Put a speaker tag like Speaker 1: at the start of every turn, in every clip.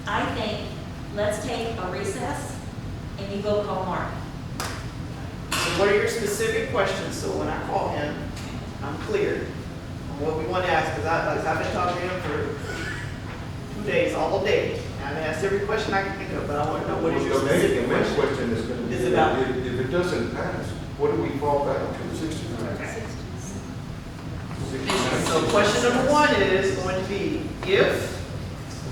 Speaker 1: I think, let's take a recess and you go call Mark.
Speaker 2: So what are your specific questions? So when I call him, I'm clear on what we want to ask, because I've been talking to him for 2 days, all day. I've asked every question I can think of, but I want to know what is your specific
Speaker 3: The next
Speaker 2: question?
Speaker 3: question is going to be,
Speaker 2: Is about-
Speaker 3: if it doesn't pass, what do we fall back to, 69?
Speaker 2: Okay.
Speaker 3: 69.
Speaker 2: So question number one is going to be, if,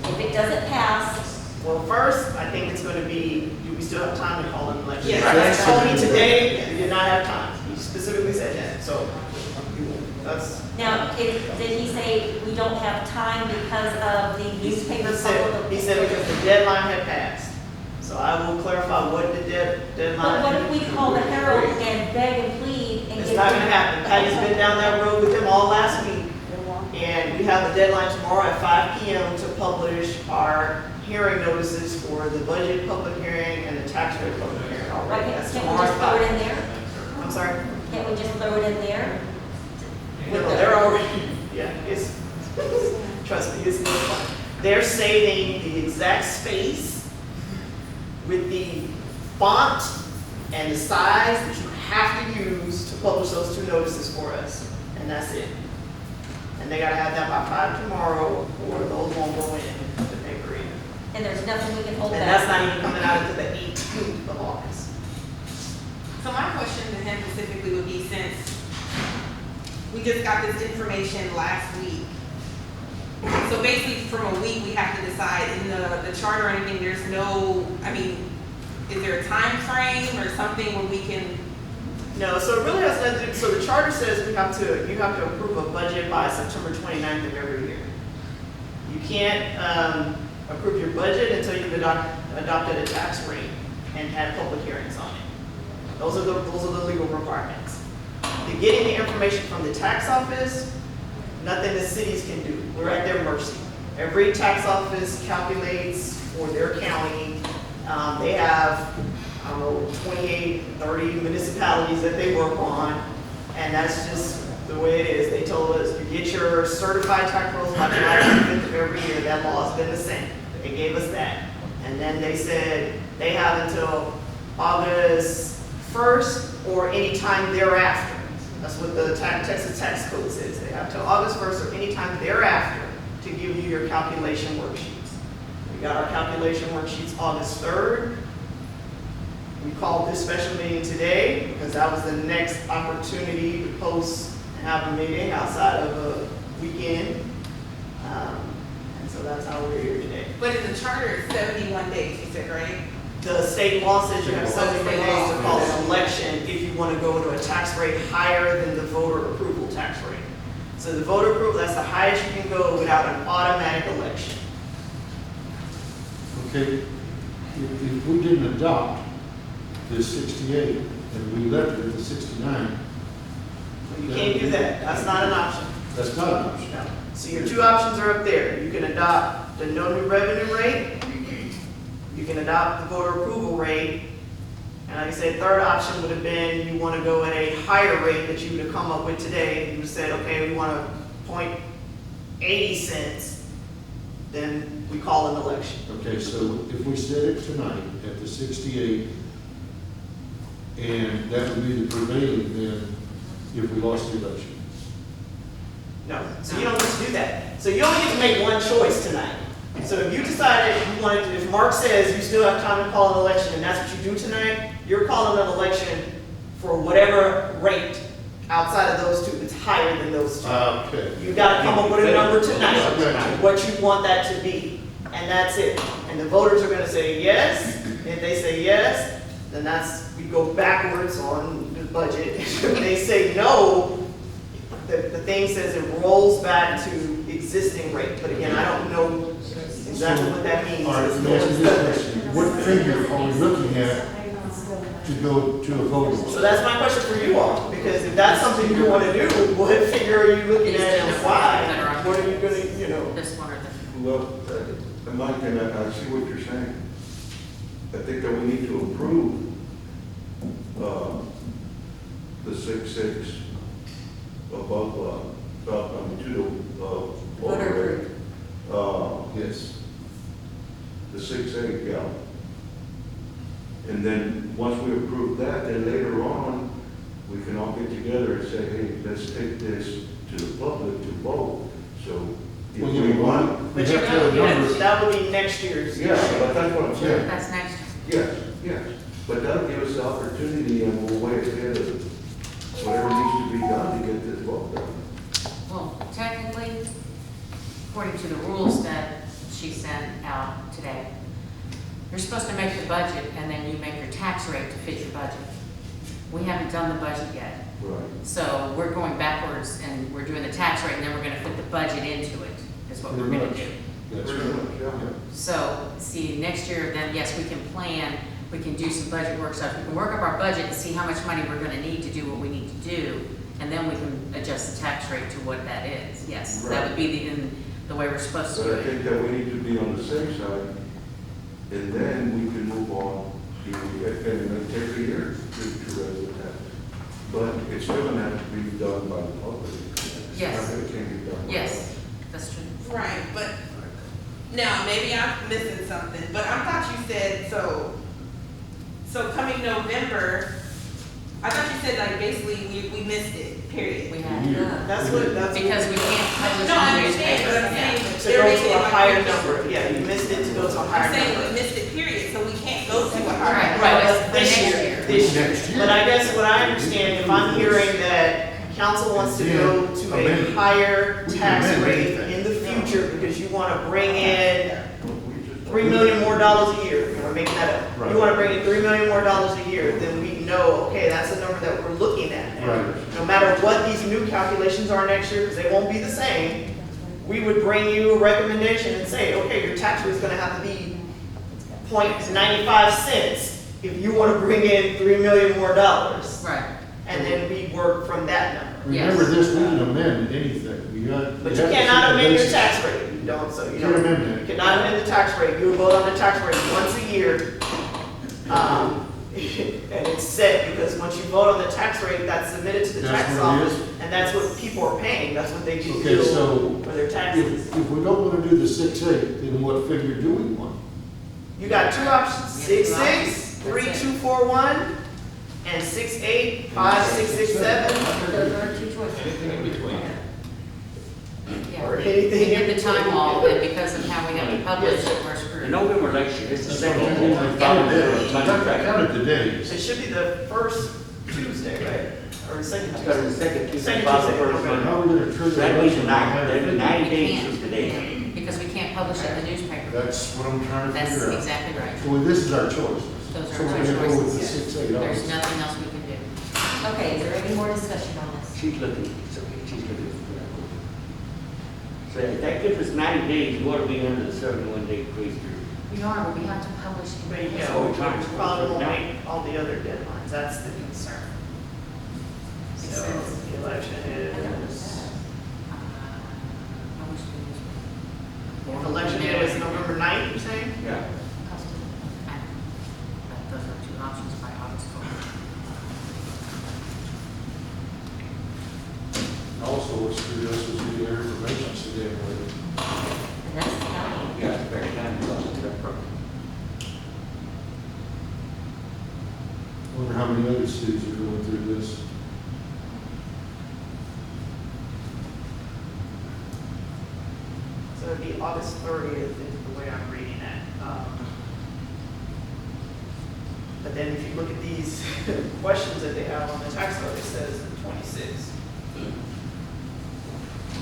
Speaker 1: If it doesn't pass,
Speaker 2: well, first, I think it's going to be, do we still have time to call an election?
Speaker 4: Yes.
Speaker 2: Right? Told me today, you did not have time. He specifically said that, so that's.
Speaker 1: now, did he say we don't have time because of the newspaper?
Speaker 2: He said because the deadline had passed. So I will clarify what the deadline.
Speaker 1: But what if we call the Herald and beg and plead and
Speaker 2: It's
Speaker 1: get?
Speaker 2: not gonna happen. Patty's been down that road with him all last week. And we have a deadline tomorrow at 5 PM to publish our hearing notices for the budget public hearing and the tax rate public hearing
Speaker 1: Right,
Speaker 2: already. That's
Speaker 1: can't we
Speaker 2: tomorrow
Speaker 1: just
Speaker 2: at
Speaker 1: throw it
Speaker 2: 5.
Speaker 1: in there?
Speaker 2: I'm sorry?
Speaker 1: Can't we just throw it in there?
Speaker 2: No, they're already, yeah, it's, trust me, it's no fun. They're saving the exact space with the font and the size that you have to use to publish those 2 notices for us, and that's it. And they gotta have that by 5 tomorrow, or those won't go in the paper either.
Speaker 1: And there's nothing we can hold
Speaker 2: And
Speaker 1: back?
Speaker 2: that's not even coming out until the 18th of August.
Speaker 4: So my question to him specifically would be, since we just got this information last week, so basically from a week, we have to decide in the charter or anything, there's no, I mean, is there a time frame or something where we can,
Speaker 2: No, so it really has nothing to do, so the charter says you have to approve a budget by September 29th of every year. You can't approve your budget until you've adopted a tax rate and had public hearings on it. Those are the legal requirements. To getting the information from the tax office, nothing the cities can do. We're at their mercy. Every tax office calculates for their county. They have, I don't know, 28, 30 municipalities that they work on, and that's just the way it is. They told us, you get your certified tax rolls by July 25th of every year. That law has been the same. They gave us that. And then they said they have until August 1st or any time thereafter. That's what the Texas tax code says. They have till August 1st or any time thereafter to give you your calculation worksheets. We got our calculation worksheets August 3rd. We called this special meeting today because that was the next opportunity to post and have a meeting outside of a weekend. And so that's how we're here today.
Speaker 4: but in the charter, it's 71 days, you said, right?
Speaker 2: The state law says you have 71 days to call an election if you want to go to a tax rate higher than the voter approval tax rate. So the voter approval, that's the highest you can go without an automatic election.
Speaker 5: Okay, if we didn't adopt the 68 and we left it at the 69,
Speaker 2: You can't do that. That's not an option.
Speaker 5: that's not an option.
Speaker 2: No. So your 2 options are up there. You can adopt the no new revenue rate. You can adopt the voter approval rate. And like I said, third option would have been you want to go at a higher rate that you would have come up with today. You would have said, okay, we want a 0.80 cents. Then we call an election.
Speaker 5: Okay, so if we set it tonight at the 68, and that would be the prevailing then if we lost the election.
Speaker 2: No, so you don't get to do that. So you only get to make one choice tonight. So if you decided you wanted to, if Mark says you still have time to call an election and that's what you do tonight, you're calling an election for whatever rate outside of those 2 that's higher than those 2.
Speaker 5: Okay.
Speaker 2: You gotta come up with a number tonight,
Speaker 5: Okay.
Speaker 2: what you want that to be, and that's it. And the voters are gonna say yes. If they say yes, then we go backwards on the budget. If they say no, the thing says it rolls back to existing rate. But again, I don't know exactly what that means.
Speaker 5: All right, let me ask you this question. What figure are we looking at to go to a vote?
Speaker 2: So that's my question for you all, because if that's something you want to do, what figure are you looking at and why? What are you gonna,
Speaker 1: This one or this?
Speaker 3: Well, Mike, and I see what you're saying. I think that we need to approve the 6.6 above, to the voter rate.
Speaker 5: Yes.
Speaker 3: the 6/8, yeah. And then, once we approve that, then later on, we can all get together and say, hey, let's take this to the public to vote. So, if
Speaker 5: Well,
Speaker 3: we
Speaker 5: you
Speaker 3: want,
Speaker 5: want, we
Speaker 2: But
Speaker 5: have
Speaker 2: you
Speaker 5: to have
Speaker 2: know,
Speaker 5: numbers.
Speaker 2: that would be next year's.
Speaker 3: yeah, but that's what I'm saying.
Speaker 6: That's next.
Speaker 3: Yes, yes, but that'll give us the opportunity and we'll way ahead of whatever needs to be done to get this vote done.
Speaker 6: Well, technically, according to the rules that she sent out today, you're supposed to make the budget and then you make your tax rate to fit your budget. We haven't done the budget yet.
Speaker 3: Right.
Speaker 6: So we're going backwards and we're doing the tax rate and then we're gonna fit the budget into it, is what we're gonna do.
Speaker 5: That's
Speaker 3: Pretty
Speaker 5: right.
Speaker 3: much, yeah.
Speaker 6: So, see, next year, then, yes, we can plan, we can do some budget workshops, we can work up our budget and see how much money we're gonna need to do what we need to do, and then we can adjust the tax rate to what that is, yes. That would be the way we're supposed to do
Speaker 3: But I
Speaker 6: it.
Speaker 3: think that we need to be on the safe side, and then we can move on, and it takes a year to raise the tax. But it's still gonna have to be done by the public.
Speaker 6: Yes.
Speaker 3: It can't be done. by
Speaker 6: Yes, that's true.
Speaker 4: Right, but now, maybe I'm missing something, but I thought you said, so coming November, I thought you said like basically we missed it, period.
Speaker 6: We had,
Speaker 5: Yeah.
Speaker 2: That's what,
Speaker 6: because we can't publish
Speaker 4: No, I
Speaker 6: in the
Speaker 4: understand, but I'm
Speaker 6: newspaper.
Speaker 4: saying.
Speaker 2: to
Speaker 4: they're
Speaker 2: go
Speaker 4: making
Speaker 2: to
Speaker 4: it
Speaker 2: a
Speaker 4: like
Speaker 2: higher
Speaker 4: we just-
Speaker 2: number, yeah, you missed it to go to a
Speaker 4: I'm
Speaker 2: higher
Speaker 4: saying
Speaker 2: number.
Speaker 4: we missed it, period, so we can't go to a
Speaker 6: Right,
Speaker 4: higher.
Speaker 6: right, it's the
Speaker 2: This
Speaker 6: next
Speaker 2: year,
Speaker 6: year.
Speaker 2: this year.
Speaker 5: Next year.
Speaker 2: But I guess what I understand, if I'm hearing that council wants to go to a
Speaker 5: amend.
Speaker 2: higher
Speaker 5: We can
Speaker 2: tax
Speaker 5: amend
Speaker 2: rate
Speaker 5: anything.
Speaker 2: in the future because you wanna bring in
Speaker 3: We just-
Speaker 2: $3 million more a year, we're making that up.
Speaker 5: Right.
Speaker 2: You wanna bring in $3 million more a year, then we know, okay, that's the number that we're looking at. And
Speaker 5: Right.
Speaker 2: no matter what these new calculations are next year, because they won't be the same, we would bring you a recommendation and say, okay, your tax rate's gonna have to be 0.95 if you wanna bring in $3 million more.
Speaker 6: Right,
Speaker 2: And then we work from that number.
Speaker 5: Remember
Speaker 6: Yes.
Speaker 5: this, we didn't amend anything, we got.
Speaker 2: But
Speaker 5: we
Speaker 2: you
Speaker 5: have to
Speaker 2: cannot
Speaker 5: set the
Speaker 2: amend your
Speaker 5: basis.
Speaker 2: tax rate, you don't, so you
Speaker 5: Can't
Speaker 2: don't.
Speaker 5: amend it.
Speaker 2: You cannot amend the tax rate, you vote on the tax rate once a year. And it's set, because once you vote on the tax rate, that's submitted to the
Speaker 5: That's
Speaker 2: tax
Speaker 5: what it
Speaker 2: office, and that's what people are paying, that's what they get
Speaker 5: Okay,
Speaker 2: billed
Speaker 5: so
Speaker 2: for their taxes.
Speaker 5: If we don't wanna do the 6/8, then what figure do we want?
Speaker 2: You got two options,
Speaker 6: Yeah, two
Speaker 2: 6/6,
Speaker 6: options.
Speaker 2: 3/241, and 6/8, 5/6/6/7,
Speaker 1: Those are two choices.
Speaker 6: yeah.
Speaker 2: or anything.
Speaker 6: We did the time wall, and because of how we have to publish it, we're
Speaker 7: The
Speaker 6: screwed.
Speaker 7: November election is the
Speaker 5: That's
Speaker 7: second.
Speaker 5: what we counted the days.
Speaker 2: It should be the first Tuesday, right? Or the second
Speaker 7: Because the
Speaker 2: Tuesday?
Speaker 7: second Tuesday,
Speaker 2: Second
Speaker 7: follows the
Speaker 2: Tuesday,
Speaker 7: first
Speaker 2: okay.
Speaker 7: Monday.
Speaker 5: How are we gonna trigger?
Speaker 7: So that means
Speaker 5: election?
Speaker 7: that'd be 90
Speaker 6: We
Speaker 7: days
Speaker 6: can't,
Speaker 7: from today.
Speaker 6: because we can't publish it in the newspaper.
Speaker 5: That's what I'm trying to
Speaker 6: That's
Speaker 5: figure out.
Speaker 6: exactly right.
Speaker 5: So this is our choice.
Speaker 6: Those are
Speaker 5: So
Speaker 6: our
Speaker 5: we're gonna go with the
Speaker 6: choices.
Speaker 5: 6/8
Speaker 6: There's
Speaker 5: also.
Speaker 6: nothing else we can do.
Speaker 1: Okay, is there any more discussion on this?
Speaker 7: She's looking, it's okay, she's looking. So if that gives us 90 days, you ought to be under the 71-day grace period.
Speaker 6: We are, but we have to publish. in
Speaker 2: But
Speaker 6: the
Speaker 2: yeah,
Speaker 6: newspaper.
Speaker 2: we probably won't make all the other deadlines, that's the concern. So, the election is,
Speaker 6: Publish in the newspaper.
Speaker 2: election day is November 9th, you're saying?
Speaker 7: Yeah.
Speaker 6: Those are two options by August 12th.
Speaker 5: Also, what's screwed us is we get our information so damn late.
Speaker 1: And that's the county.
Speaker 7: Yeah, it's very time to look at that program.
Speaker 5: Wonder how many other cities are going through this.
Speaker 2: So it'd be August 30th is the way I'm reading it. But then if you look at these questions that they have on the tax code, it says the 26th.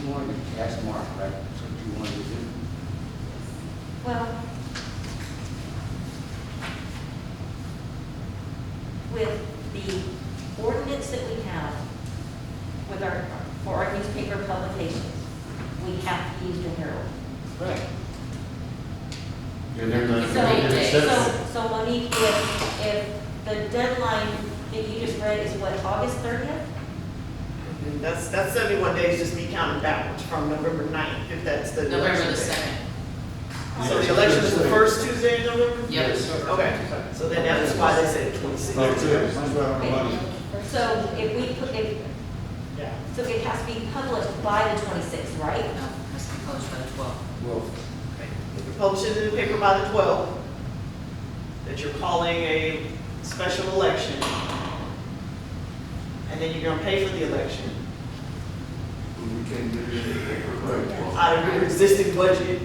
Speaker 7: You wanted to ask Mark, right? That's what you wanted to do.
Speaker 1: Well, with the ordinance that we have with our, for our newspaper publications, we have to use the Herald.
Speaker 7: Right.
Speaker 5: And they're not.
Speaker 1: So,
Speaker 5: and it's set-
Speaker 1: so Monique, if the deadline that you just read is what, August 30th?
Speaker 2: And that's 71 days, just me counting backwards from November 9th, if that's the
Speaker 6: November
Speaker 2: election
Speaker 6: the
Speaker 2: day.
Speaker 6: 2nd.
Speaker 2: So the election is the first Tuesday in November?
Speaker 6: Yes.
Speaker 2: Okay, so then that's why they said 26th.
Speaker 5: That's it, that's about the money.
Speaker 1: So if we put,
Speaker 2: Yeah.
Speaker 1: so it has to be published by the 26th, right?
Speaker 6: No, has to be published by the 12th.
Speaker 5: Well,
Speaker 2: publish it in the paper by the 12th, that you're calling a special election, and then you're gonna pay for the election
Speaker 3: We can't get it in the paper, right?
Speaker 2: out of your existing budget,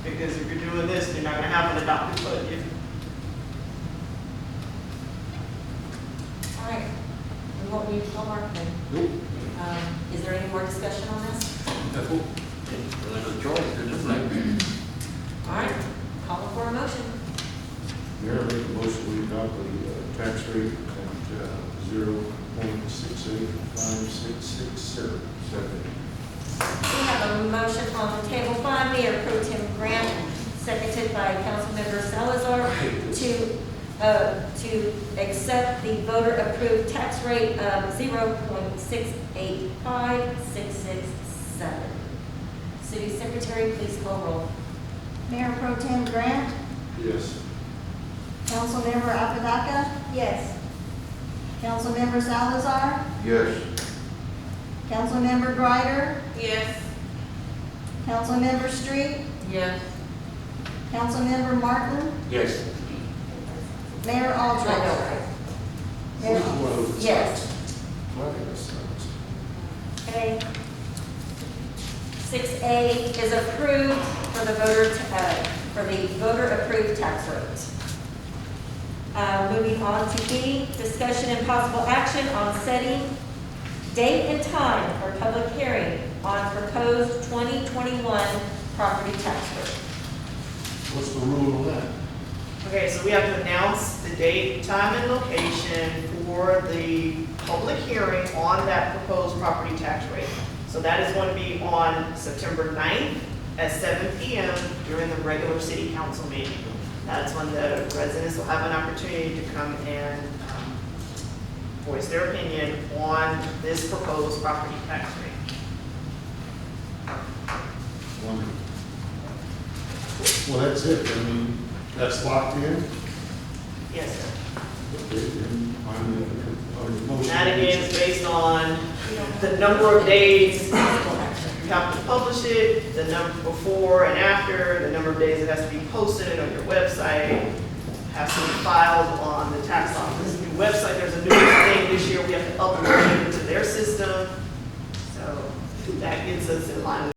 Speaker 2: because if you're doing this, you're not gonna have an adopted budget.
Speaker 1: All right, we won't need to call Mark then.
Speaker 5: Nope.
Speaker 1: Is there any more discussion on this?
Speaker 7: There's a choice, isn't it?
Speaker 1: All right, calling for a motion.
Speaker 5: Mayor, make a motion, we adopt the tax rate at 0.685667.
Speaker 3: Second.
Speaker 1: We have a motion on the table by Mayor Pro Tem Grant, seconded by Councilmember Salazar, to accept the voter-approved tax rate of 0.685667. City Secretary, please call roll.
Speaker 8: Mayor Pro Tem Grant,
Speaker 5: Yes.
Speaker 8: Councilmember Apodaca. Yes. Councilmember Salazar,
Speaker 3: Yes.
Speaker 8: Councilmember Greider,
Speaker 4: Yes.
Speaker 8: Councilmember Street,
Speaker 6: Yes.
Speaker 8: Councilmember Martin,
Speaker 7: Yes.
Speaker 8: Mayor Altrich. Mayor Altrich.
Speaker 1: Yes.
Speaker 5: Well, I think that's-
Speaker 1: Okay. 6A is approved for the voter-approved tax rate. Moving on to B, discussion and possible action on setting date and time for public hearing on proposed 2021 property tax rate.
Speaker 5: What's the rule on that?
Speaker 2: Okay, so we have to announce the date, time, and location for the public hearing on that proposed property tax rate. So that is going to be on September 9th at 7 PM during the regular city council meeting. That's when the residents will have an opportunity to come and voice their opinion on this proposed property tax rate.
Speaker 5: Wonderful. Well, that's it. I mean, that's locked in.
Speaker 2: Yes, sir.
Speaker 5: Okay, then I'm in the motion.
Speaker 2: That again is based on the number of days you have to publish it, the number before and after, the number of days it has to be posted on your website, has to be filed on the tax office new website. There's a new thing this year, we have to upload it to their system. So that gets us in line with